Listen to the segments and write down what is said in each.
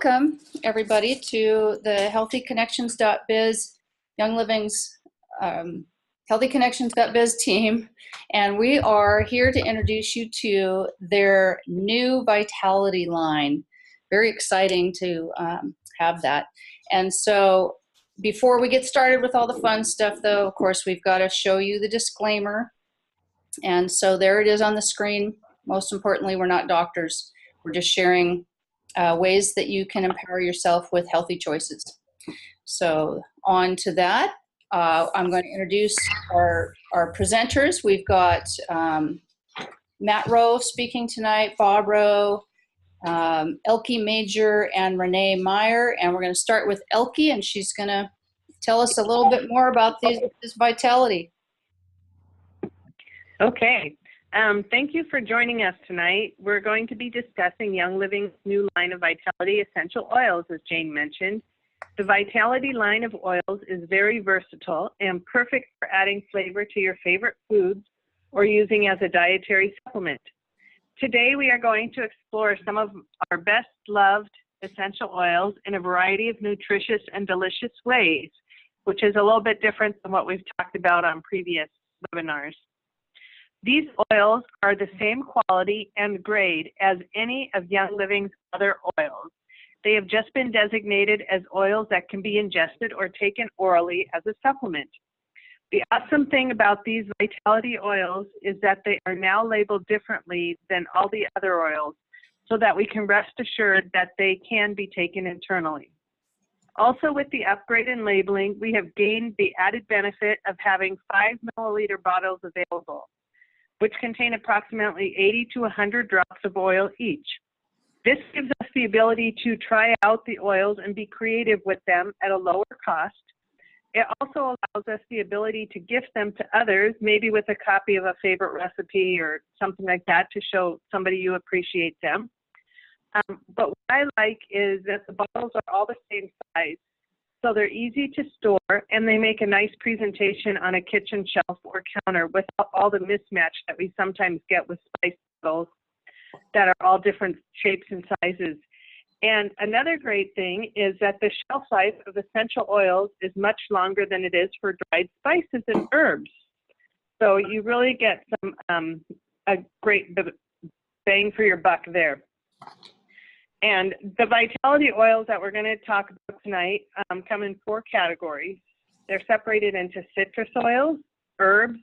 Welcome, everybody, to the healthyconnections.biz Young Living's healthyconnections.biz team. And we are here to introduce you to their new Vitality line. Very exciting to have that. And so before we get started with all the fun stuff, though, of course, we've got to show you the disclaimer. And so there it is on the screen. Most importantly, we're not doctors. We're just sharing ways that you can empower yourself with healthy choices. So on to that, I'm going to introduce our presenters. We've got Matt Rowe speaking tonight, Bob Rowe, Elke Major, and Renee Meyer. And we're going to start with Elke, and she's going to tell us a little bit more about this Vitality. Okay. Thank you for joining us tonight. We're going to be discussing Young Living's new line of Vitality essential oils, as Jane mentioned. The Vitality line of oils is very versatile and perfect for adding flavor to your favorite foods or using as a dietary supplement. Today, we are going to explore some of our best loved essential oils in a variety of nutritious and delicious ways, which is a little bit different than what we've talked about on previous webinars. These oils are the same quality and grade as any of Young Living's other oils. They have just been designated as oils that can be ingested or taken orally as a supplement. The awesome thing about these Vitality oils is that they are now labeled differently than all the other oils, so that we can rest assured that they can be taken internally. Also, with the upgrade in labeling, we have gained the added benefit of having 5 milliliter bottles available, which contain approximately 80 to 100 drops of oil each. This gives us the ability to try out the oils and be creative with them at a lower cost. It also allows us the ability to gift them to others, maybe with a copy of a favorite recipe or something like that to show somebody you appreciate them. But what I like is that the bottles are all the same size, so they're easy to store, and they make a nice presentation on a kitchen shelf or counter without all the mismatch that we sometimes get with spice bottles that are all different shapes and sizes. And another great thing is that the shelf life of essential oils is much longer than it is for dried spices and herbs. So you really get some a great bang for your buck there. And the Vitality oils that we're going to talk about tonight come in 4 categories. They're separated into citrus oils, herbs,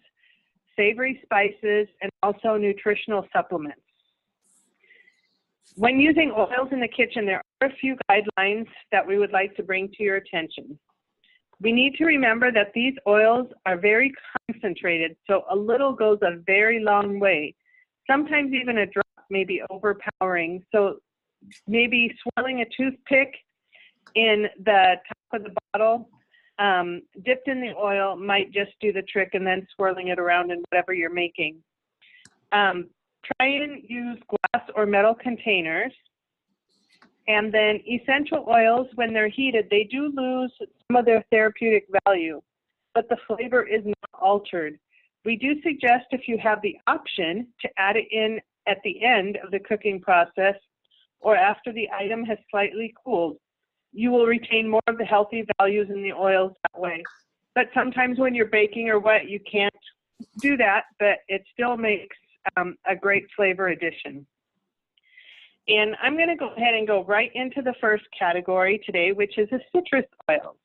savory spices, and also nutritional supplements. When using oils in the kitchen, there are a few guidelines that we would like to bring to your attention. We need to remember that these oils are very concentrated, so a little goes a very long way. Sometimes even a drop may be overpowering, so maybe swirling a toothpick in the top of the bottle, dipped in the oil, might just do the trick, and then swirling it around in whatever you're making. Try and use glass or metal containers. And then essential oils, when they're heated, they do lose some of their therapeutic value, but the flavor is not altered. We do suggest, if you have the option, to add it in at the end of the cooking process or after the item has slightly cooled. You will retain more of the healthy values in the oils that way. But sometimes when you're baking or what, you can't do that, but it still makes a great flavor addition. And I'm going to go ahead and go right into the first category today, which is a citrus oil.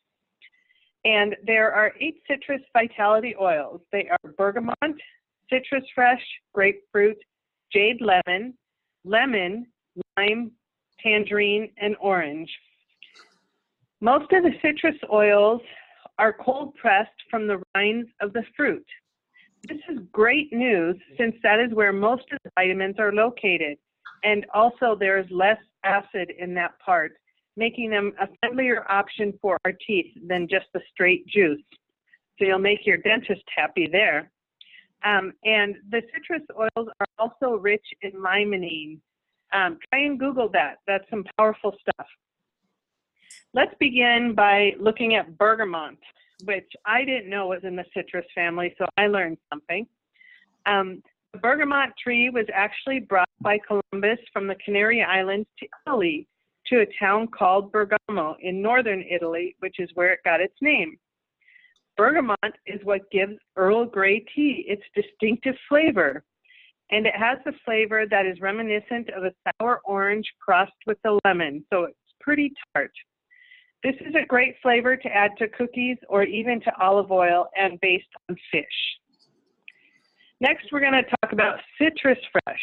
And there are 8 citrus Vitality oils. They are bergamot, citrus fresh, grapefruit, jade lemon, lemon, lime, tangerine, and orange. Most of the citrus oils are cold pressed from the rinds of the fruit. This is great news since that is where most of the vitamins are located, and also there is less acid in that part, making them a friendlier option for our teeth than just the straight juice. So you'll make your dentist happy there. And the citrus oils are also rich in limonene. Try and Google that. That's some powerful stuff. Let's begin by looking at bergamot, which I didn't know was in the citrus family, so I learned something. The bergamot tree was actually brought by Columbus from the Canary Islands to Italy to a town called Bergamo in northern Italy, which is where it got its name. Bergamot is what gives Earl Grey tea its distinctive flavor, and it has a flavor that is reminiscent of a sour orange crossed with the lemon, so it's pretty tart. This is a great flavor to add to cookies or even to olive oil and based on fish. Next, we're going to talk about Citrus Fresh,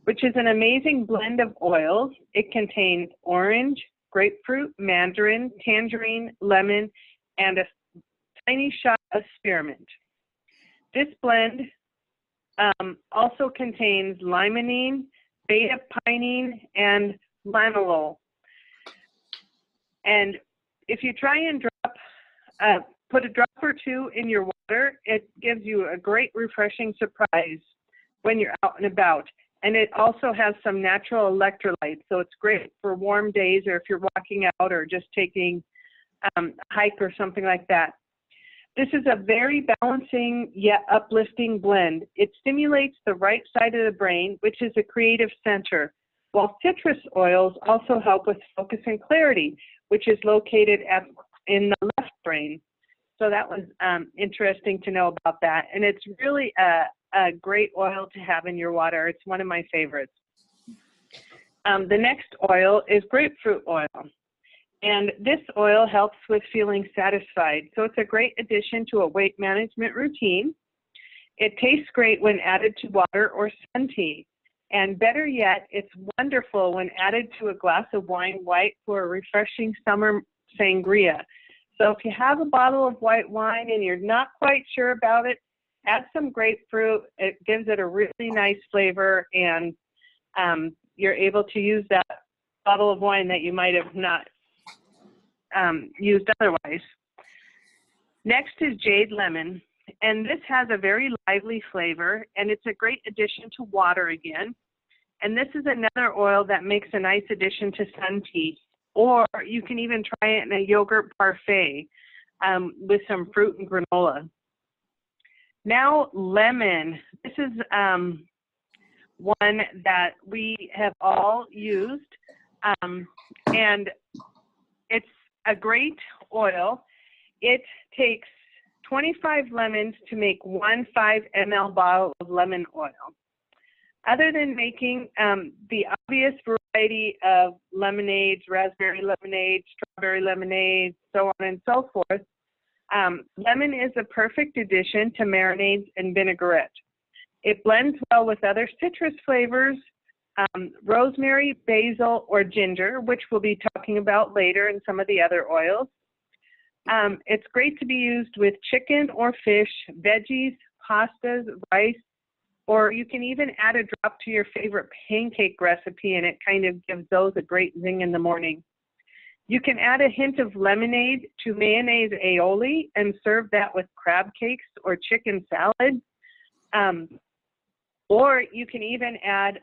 which is an amazing blend of oils. It contains orange, grapefruit, mandarin, tangerine, lemon, and a tiny shot of spearmint. This blend also contains limonene, beta-pinene, and lanolol. And if you try and put a drop or two in your water, it gives you a great refreshing surprise when you're out and about. And it also has some natural electrolytes, so it's great for warm days or if you're walking out or just taking a hike or something like that. This is a very balancing yet uplifting blend. It stimulates the right side of the brain, which is a creative center, while citrus oils also help with focus and clarity, which is located in the left brain. So that was interesting to know about that. And it's really a great oil to have in your water. It's one of my favorites. The next oil is grapefruit oil. And this oil helps with feeling satisfied. So it's a great addition to a weight management routine. It tastes great when added to water or sun tea. And better yet, it's wonderful when added to a glass of wine white for a refreshing summer sangria. So if you have a bottle of white wine and you're not quite sure about it, add some grapefruit. It gives it a really nice flavor, and you're able to use that bottle of wine that you might have not used otherwise. Next is jade lemon, and this has a very lively flavor, and it's a great addition to water again. And this is another oil that makes a nice addition to sun tea, or you can even try it in a yogurt parfait with some fruit and granola. Now, lemon. This is one that we have all used, and it's a great oil. It takes 25 lemons to make 1 5 ml bottle of lemon oil. Other than making the obvious variety of lemonades, raspberry lemonade, strawberry lemonade, so on and so forth, lemon is a perfect addition to marinades and vinaigrette. It blends well with other citrus flavors, rosemary, basil, or ginger, which we'll be talking about later in some of the other oils. It's great to be used with chicken or fish, veggies, pastas, rice, or you can even add a drop to your favorite pancake recipe, and it kind of gives those a great zing in the morning. You can add a hint of lemonade to mayonnaise aioli and serve that with crab cakes or chicken salad. Or you can even add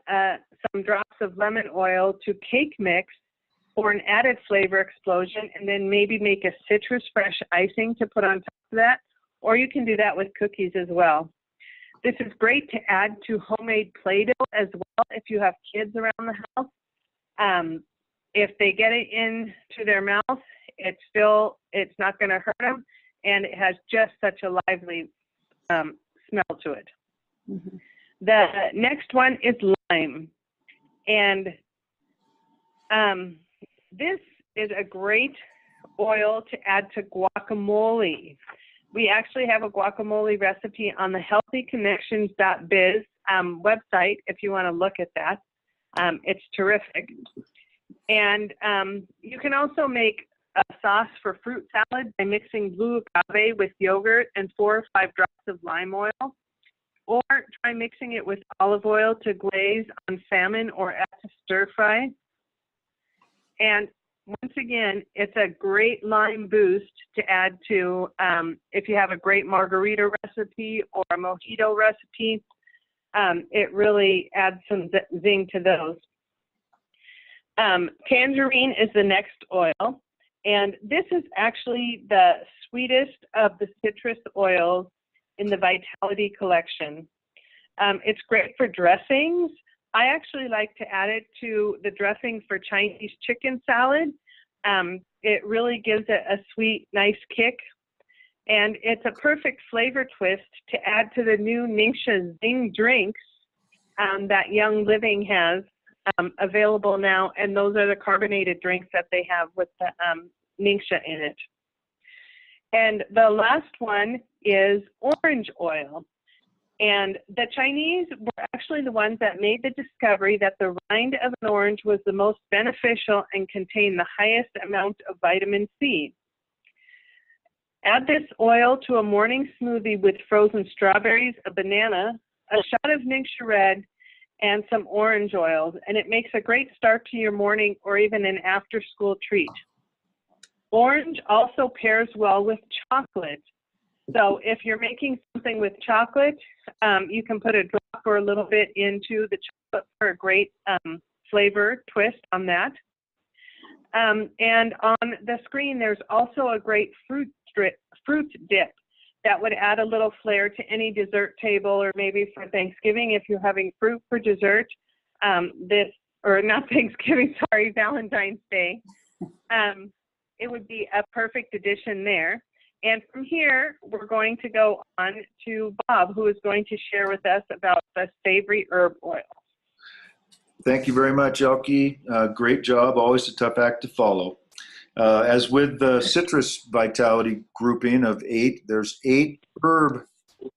some drops of lemon oil to cake mix for an added flavor explosion, and then maybe make a citrus fresh icing to put on top of that. Or you can do that with cookies as well. This is great to add to homemade Play-Doh as well if you have kids around the house. If they get it into their mouth, it's not going to hurt them, and it has just such a lively smell to it. Mm-hmm. The next one is lime, and this is a great oil to add to guacamole. We actually have a guacamole recipe on the healthyconnections.biz website if you want to look at that. It's terrific. And you can also make a sauce for fruit salad by mixing blue agave with yogurt and 4 or 5 drops of lime oil. Or try mixing it with olive oil to glaze on salmon or add to stir fry. And once again, it's a great lime boost to add to if you have a great margarita recipe or a mojito recipe. It really adds some zing to those. Tangerine is the next oil, and this is actually the sweetest of the citrus oils in the Vitality collection. It's great for dressings, I actually like to add it to the dressing for Chinese chicken salad. It really gives it a sweet, nice kick. And it's a perfect flavor twist to add to the new Ningxia Xing drinks that Young Living has available now. And those are the carbonated drinks that they have with the Ningxia in it. And the last one is orange oil. And the Chinese were actually the ones that made the discovery that the rind of an orange was the most beneficial and contained the highest amount of vitamin C. Add this oil to a morning smoothie with frozen strawberries, a banana, a shot of Ningxia Red, and some orange oils, and it makes a great start to your morning or even an after-school treat. Orange also pairs well with chocolate. So if you're making something with chocolate, you can put a drop or a little bit into the chocolate for a great flavor twist on that. And on the screen, there's also a great fruit dip that would add a little flair to any dessert table, or maybe for Thanksgiving if you're having fruit for dessert. Valentine's Day. It would be a perfect addition there. And from here, we're going to go on to Bob, who is going to share with us about the savory herb oil. Thank you very much, Elke. Great job. Always a tough act to follow. As with the citrus vitality grouping of 8, there's 8 herb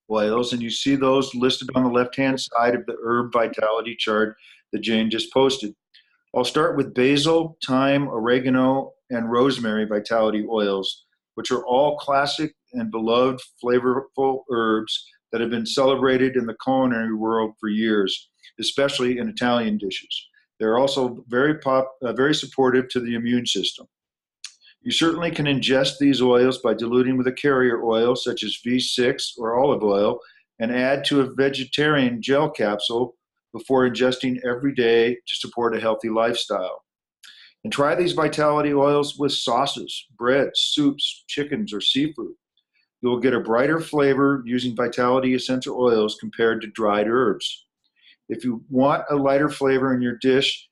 oils, and you see those listed on the left-hand side of the herb vitality chart that Jane just posted. I'll start with basil, thyme, oregano, and rosemary vitality oils, which are all classic and beloved flavorful herbs that have been celebrated in the culinary world for years, especially in Italian dishes. They're also very supportive to the immune system. You certainly can ingest these oils by diluting with a carrier oil such as V6 or olive oil and add to a vegetarian gel capsule before ingesting every day to support a healthy lifestyle. And try these vitality oils with sauces, breads, soups, chickens, or seafood. You will get a brighter flavor using vitality essential oils compared to dried herbs. If you want a lighter flavor in your dish,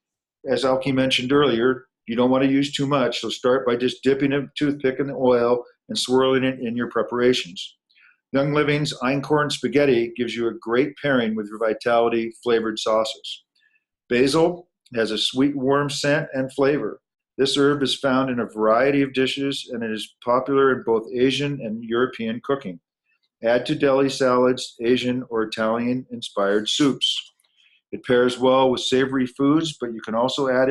as Elke mentioned earlier, you don't want to use too much, so start by just dipping a toothpick in the oil and swirling it in your preparations. Young Living's einkorn spaghetti gives you a great pairing with your vitality flavored sauces. Basil has a sweet, warm scent and flavor. This herb is found in a variety of dishes, and it is popular in both Asian and European cooking. Add to deli salads, Asian or Italian-inspired soups. It pairs well with savory foods, but you can also add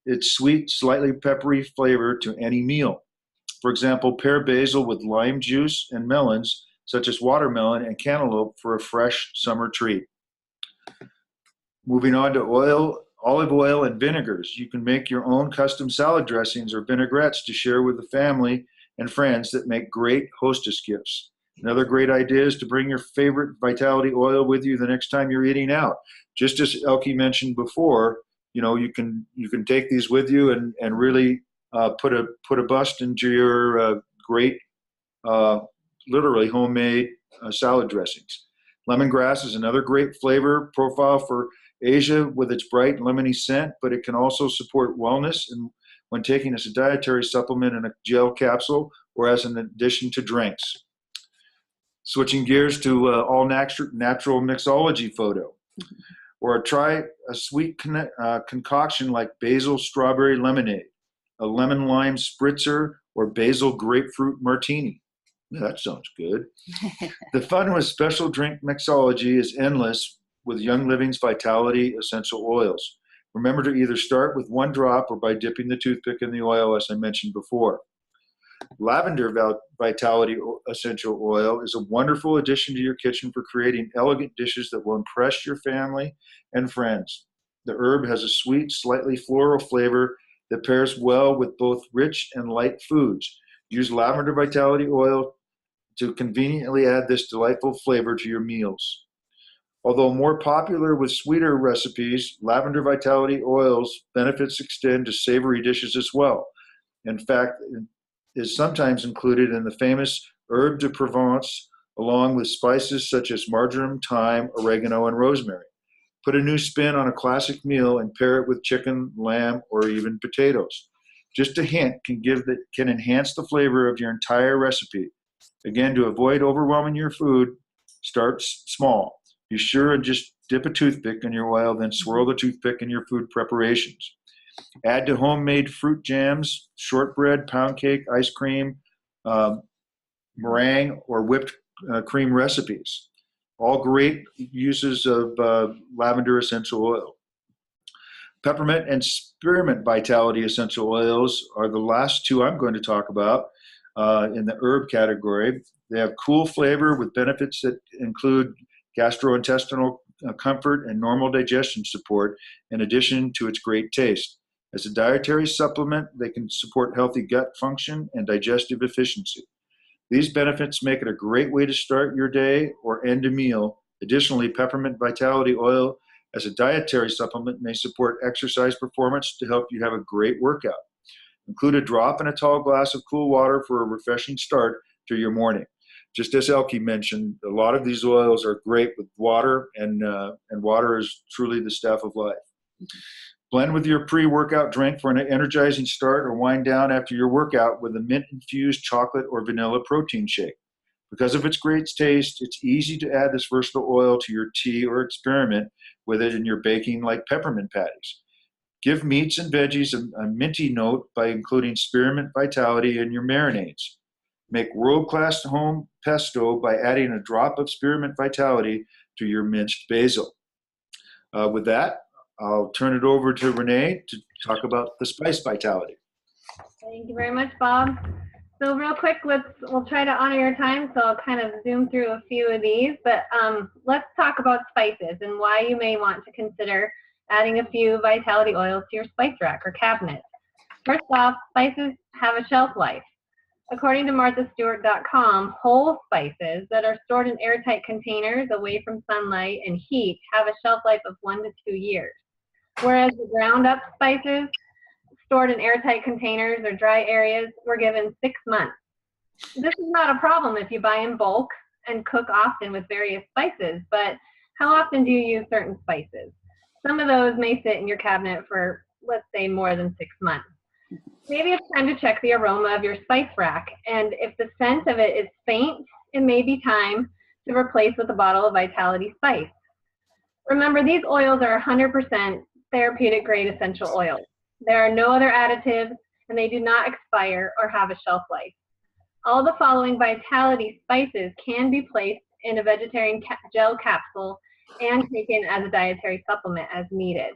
its sweet, slightly peppery flavor to any meal. For example, pair basil with lime juice and melons, such as watermelon and cantaloupe, for a fresh summer treat. Moving on to olive oil and vinegars. You can make your own custom salad dressings or vinaigrettes to share with the family and friends that make great hostess gifts. Another great idea is to bring your favorite vitality oil with you the next time you're eating out. Just as Elke mentioned before, you can take these with you and really put a bust into your great, literally homemade salad dressings. Lemongrass is another great flavor profile for Asia with its bright lemony scent, but it can also support wellness and when taken as a dietary supplement in a gel capsule or as an addition to drinks. Switching gears to all natural mixology photo. Or try a sweet concoction like basil strawberry lemonade, a lemon lime spritzer, or basil grapefruit martini. That sounds good. The fun with special drink mixology is endless with Young Living's Vitality essential oils. Remember to either start with 1 drop or by dipping the toothpick in the oil, as I mentioned before. Lavender Vitality essential oil is a wonderful addition to your kitchen for creating elegant dishes that will impress your family and friends. The herb has a sweet, slightly floral flavor that pairs well with both rich and light foods. Use lavender vitality oil to conveniently add this delightful flavor to your meals. Although more popular with sweeter recipes, lavender vitality oil's benefits extend to savory dishes as well. In fact, is sometimes included in the famous herbe de Provence, along with spices such as marjoram, thyme, oregano, and rosemary. Put a new spin on a classic meal and pair it with chicken, lamb, or even potatoes. Just a hint can enhance the flavor of your entire recipe. Again, to avoid overwhelming your food, start small. Be sure and just dip a toothpick in your oil, then swirl the toothpick in your food preparations. Add to homemade fruit jams, shortbread, pound cake, ice cream, meringue, or whipped cream recipes. All great uses of lavender essential oil. Peppermint and spearmint vitality essential oils are the last two I'm going to talk about in the herb category. They have cool flavor with benefits that include gastrointestinal comfort and normal digestion support, in addition to its great taste. As a dietary supplement, they can support healthy gut function and digestive efficiency. These benefits make it a great way to start your day or end a meal. Additionally, peppermint vitality oil as a dietary supplement may support exercise performance to help you have a great workout. Include a drop in a tall glass of cool water for a refreshing start to your morning. Just as Elke mentioned, a lot of these oils are great with water, and water is truly the staff of life. Blend with your pre-workout drink for an energizing start, or wind down after your workout with a mint-infused chocolate or vanilla protein shake. Because of its great taste, it's easy to add this versatile oil to your tea or experiment with it in your baking, like peppermint patties. Give meats and veggies a minty note by including spearmint vitality in your marinades. Make world-class home pesto by adding a drop of spearmint vitality to your minced basil. With that, I'll turn it over to Renee to talk about the spice vitality. Thank you very much, Bob. So real quick, we'll try to honor your time, so I'll kind of zoom through a few of these, but let's talk about spices and why you may want to consider adding a few vitality oils to your spice rack or cabinet. First off, spices have a shelf life. According to marthastewart.com, whole spices that are stored in airtight containers away from sunlight and heat have a shelf life of 1 to 2 years. Whereas the ground up spices stored in airtight containers or dry areas were given 6 months. This is not a problem if you buy in bulk and cook often with various spices, but how often do you use certain spices? Some of those may sit in your cabinet for, let's say, more than 6 months. Maybe it's time to check the aroma of your spice rack, and if the scent of it is faint, it may be time to replace with a bottle of Vitality Spice. Remember, these oils are 100% therapeutic grade essential oils. There are no other additives, and they do not expire or have a shelf life. All the following Vitality spices can be placed in a vegetarian gel capsule and taken as a dietary supplement as needed.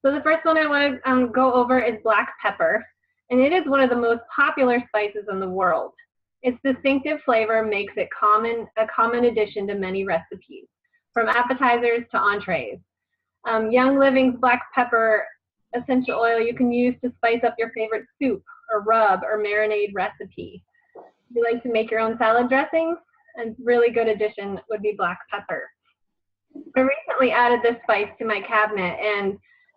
So the first one I want to go over is black pepper, and it is one of the most popular spices in the world. Its distinctive flavor makes it a common addition to many recipes, from appetizers to entrees. Young Living's black pepper essential oil you can use to spice up your favorite soup or rub or marinade recipe. If you like to make your own salad dressings, a really good addition would be black pepper. I recently added this spice to my cabinet,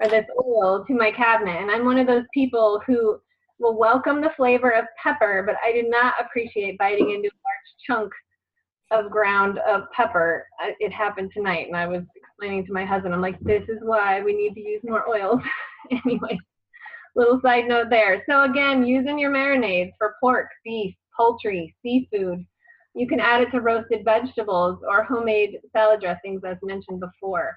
or this oil to my cabinet, and I'm one of those people who will welcome the flavor of pepper, but I do not appreciate biting into a large chunk of ground of pepper. It happened tonight, and I was explaining to my husband, I'm like, this is why we need to use more oils. Anyway, little side note there. So again, using your marinades for pork, beef, poultry, seafood. You can add it to roasted vegetables or homemade salad dressings, as mentioned before.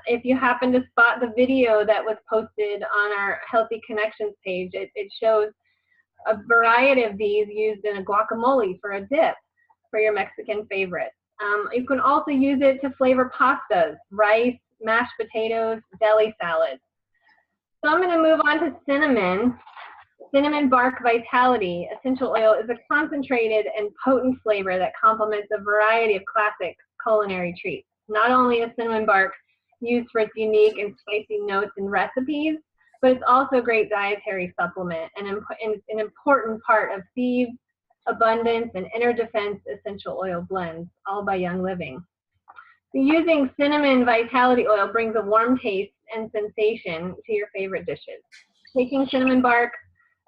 If you happen to spot the video that was posted on our Healthy Connections page, it shows a variety of these used in a guacamole for a dip for your Mexican favorites. You can also use it to flavor pastas, rice, mashed potatoes, deli salads. So I'm going to move on to cinnamon. Cinnamon bark vitality essential oil is a concentrated and potent flavor that complements a variety of classic culinary treats. Not only is cinnamon bark used for its unique and spicy notes in recipes, but it's also a great dietary supplement and an important part of Thieves, Abundance, and Inner Defense essential oil blends, all by Young Living. So using cinnamon vitality oil brings a warm taste and sensation to your favorite dishes. Taking cinnamon bark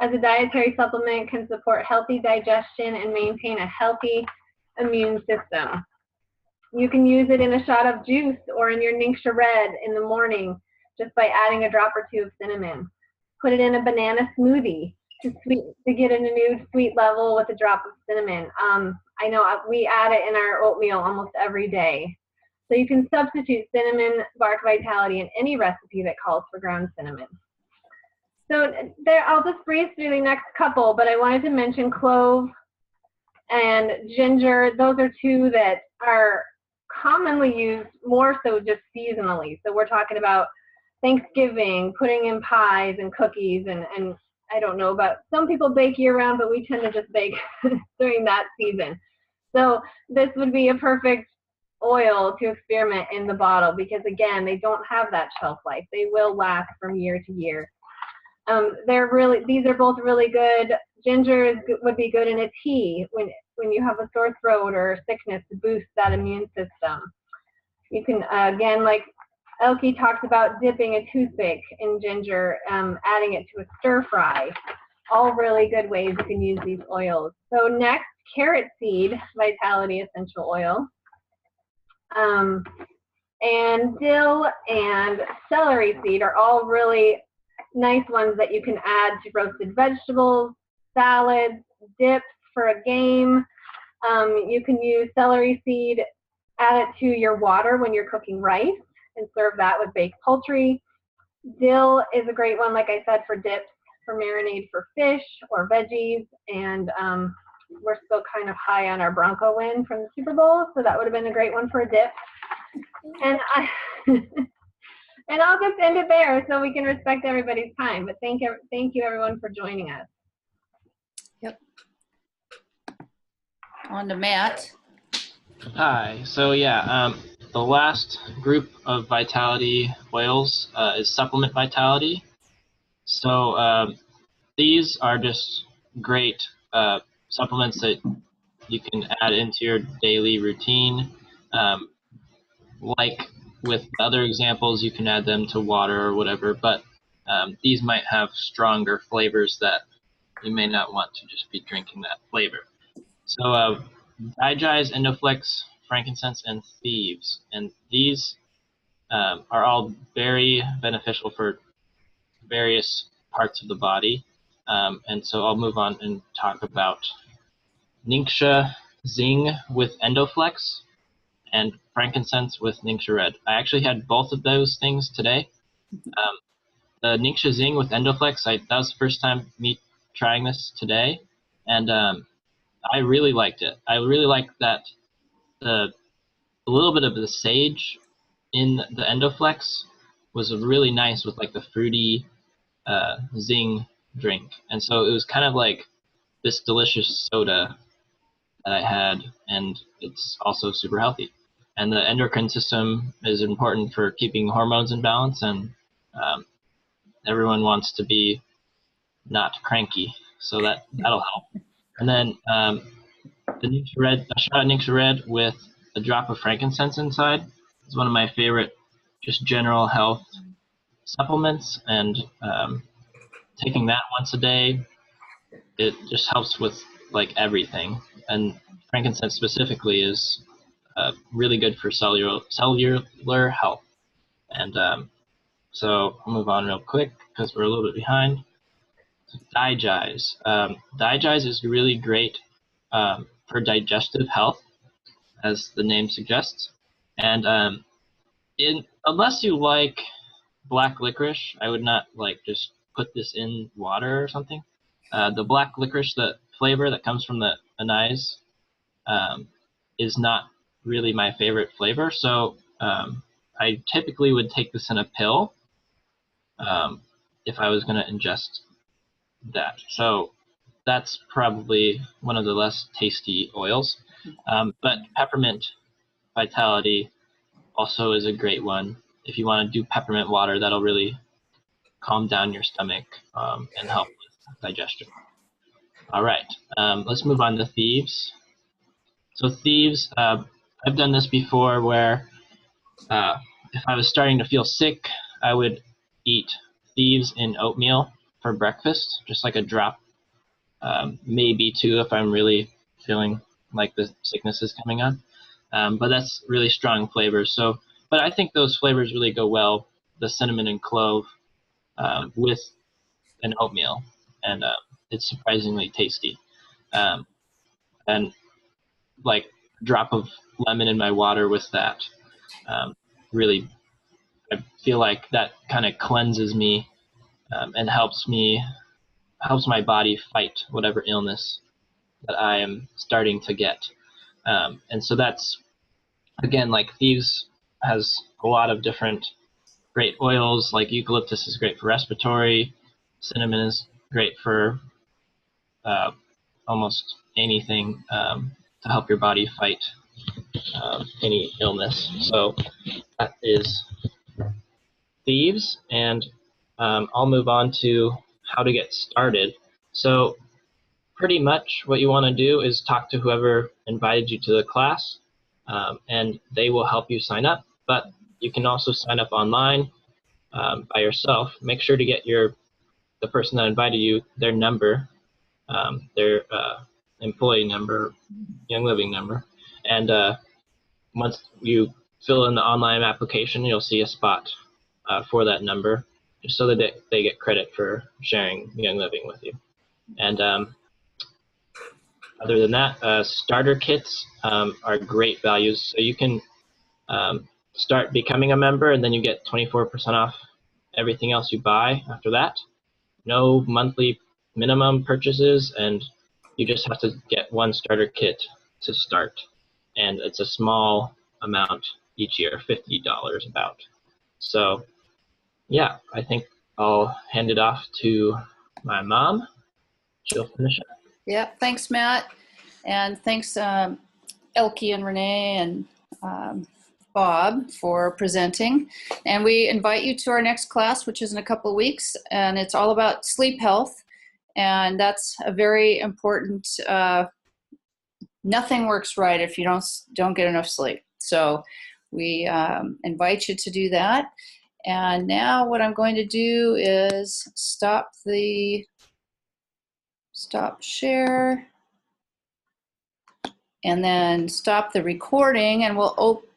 as a dietary supplement can support healthy digestion and maintain a healthy immune system. You can use it in a shot of juice or in your Ningxia Red in the morning just by adding a drop or two of cinnamon. Put it in a banana smoothie to get a new sweet level with a drop of cinnamon. I know we add it in our oatmeal almost every day. So you can substitute cinnamon bark vitality in any recipe that calls for ground cinnamon. So there, I'll just breeze through the next couple, but I wanted to mention clove and ginger. Those are two that are commonly used more so just seasonally. So we're talking about Thanksgiving, putting in pies and cookies, and I don't know about, some people bake year round, but we tend to just bake during that season. So this would be a perfect oil to experiment in the bottle because again, they don't have that shelf life. They will last from year to year. These are both really good. Ginger would be good in a tea when you have a sore throat or sickness to boost that immune system. You can, again, like Elke talked about, dipping a toothpick in ginger, adding it to a stir fry. All really good ways you can use these oils. So next, carrot seed vitality essential oil. And dill and celery seed are all really nice ones that you can add to roasted vegetables, salads, dips for a game. You can use celery seed, add it to your water when you're cooking rice and serve that with baked poultry. Dill is a great one, like I said, for dips, for marinade for fish or veggies. And we're still kind of high on our Bronco win from the Super Bowl, so that would have been a great one for a dip. And and I'll just end it there so we can respect everybody's time. But thank you everyone for joining us. Yep. On to Matt. Hi. So yeah, the last group of vitality oils is supplement vitality. So these are just great supplements that you can add into your daily routine. Like with other examples, you can add them to water or whatever, but these might have stronger flavors that you may not want to just be drinking that flavor. So Dietary, Endoflex, frankincense, and thieves. And these are all very beneficial for various parts of the body. And so I'll move on and talk about Ningxia Xing with Endoflex and frankincense with Ningxia Red. I actually had both of those things today. The Ningxia Xing with Endoflex, that was the first time me trying this today, and I really liked it. I really liked that a little bit of the sage in the Endoflex was really nice with like the fruity Xing drink, and so it was kind of like this delicious soda that I had, and it's also super healthy. And the endocrine system is important for keeping hormones in balance, and everyone wants to be not cranky, so that'll help. And then the Ningxia Red, a shot of Ningxia Red with a drop of frankincense inside is one of my favorite just general health supplements, and taking that once a day, it just helps with like everything. And frankincense specifically is really good for cellular health. And so I'll move on real quick because we're a little bit behind. Dietary. Dietary is really great for digestive health, as the name suggests. And unless you like black licorice, I would not like just put this in water or something. The black licorice, the flavor that comes from the anise, is not really my favorite flavor. So I typically would take this in a pill if I was going to ingest that. So that's probably one of the less tasty oils. But peppermint vitality also is a great one. If you want to do peppermint water, that'll really calm down your stomach and help with digestion. All right, let's move on to thieves. So thieves, I've done this before where if I was starting to feel sick, I would eat thieves in oatmeal for breakfast, just like a drop, maybe two if I'm really feeling like the sickness is coming on. but that's really strong flavors. So, but I think those flavors really go well, the cinnamon and clove, with an oatmeal, and it's surprisingly tasty. Um, and like a drop of lemon in my water with that, really, I feel like that kind of cleanses me, and helps my body fight whatever illness that I am starting to get. And so that's, again, like Thieves has a lot of different great oils. Like eucalyptus is great for respiratory. Cinnamon is great for almost anything, to help your body fight any illness. So that is Thieves, and I'll move on to how to get started. So pretty much what you want to do is talk to whoever invited you to the class, and they will help you sign up. But you can also sign up online by yourself. Make sure to get the person that invited you, their number, their employee number, Young Living number, and once you fill in the online application, you'll see a spot for that number, just so that they get credit for sharing Young Living with you. And other than that, starter kits are great values. So you can start becoming a member, and then you get 24% off everything else you buy after that. No monthly minimum purchases, and you just have to get one starter kit to start. And it's a small amount each year, $50 about. So yeah, I think I'll hand it off to my mom. She'll finish it. Yep. Thanks, Matt. And thanks, Elke and Renee and Bob for presenting. And we invite you to our next class, which is in a couple of weeks. And it's all about sleep health. And that's a very important, nothing works right if you don't get enough sleep. So we invite you to do that. And now what I'm going to do is stop share, and then stop the recording, and we'll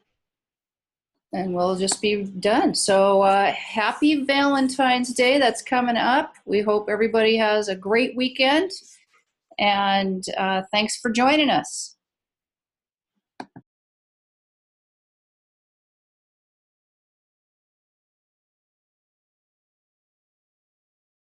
just be done. So happy Valentine's Day, that's coming up. We hope everybody has a great weekend, and thanks for joining us.